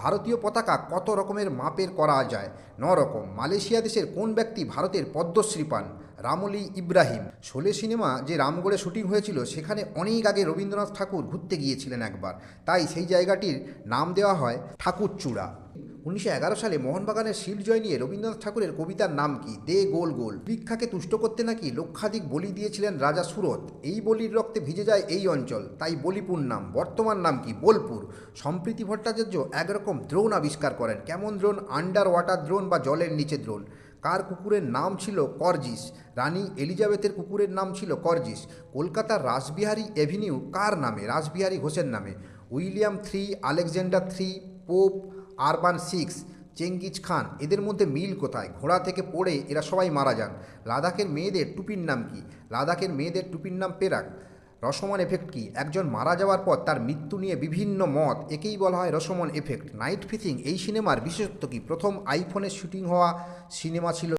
ভারতীয় পতাকা কত রকমের মাপের করা যায়? 9 রকম। মালয়েশিয়া দেশের কোন ব্যক্তি ভারতের পদ্মশ্রী পান? রামলি ইব্রাহিম। শোলে সিনেমা যে রামগড়ে শুটিং হয়েছিল সেখানে অনেক আগে রবীন্দ্রনাথ ঠাকুর ঘুরতে গিয়েছিলেন একবার, তাই সেই জায়গাটির নাম দেওয়া হয় ঠাকুরচূড়া। 1911 সালে মোহনবাগানের শিল্ড জয় নিয়ে রবীন্দ্রনাথ ঠাকুরের কবিতার নাম কি? দে গোল গোল। ভিক্ষাকে তুষ্ট করতে নাকি লক্ষাধিক বলি দিয়েছিলেন রাজা সুরত। এই বলির রক্তে ভিজে যায় এই অঞ্চল, তাই বলিপুর নাম। বর্তমান নাম কি? বোলপুর। সম্প্রীতি ভট্টাচার্য একরকম দ্রোণ আবিষ্কার করেন। কেমন দ্রোণ? আন্ডার ওয়াটার দ্রোণ বা জলের নিচে দ্রোণ। কার কুকুরের নাম ছিল করজিস? রানী এলিজাবেথের কুকুরের নাম ছিল করজিস। কলকাতার রাসবিহারী অ্যাভিনিউ কার নামে? রাসবিহারী ঘোষের নামে। William three, Alexander three, Pope Urban six, Genghis Khan, এদের মধ্যে মিল কোথায়? ঘোড়া থেকে পড়ে এরা সবাই মারা যান। লাদাখের মেয়েদের টুপির নাম কি? লাদাখের মেয়েদের টুপির নাম পেরাক। রসমন এফেক্ট কি? একজন মারা যাওয়ার পর তার মৃত্যু নিয়ে বিভিন্ন মত, একেই বলা হয় রসমন এফেক্ট। নাইট ফিশিং এই সিনেমার বিশেষত্ব কি? প্রথম আইফোনের শুটিং হওয়া সিনেমা ছিল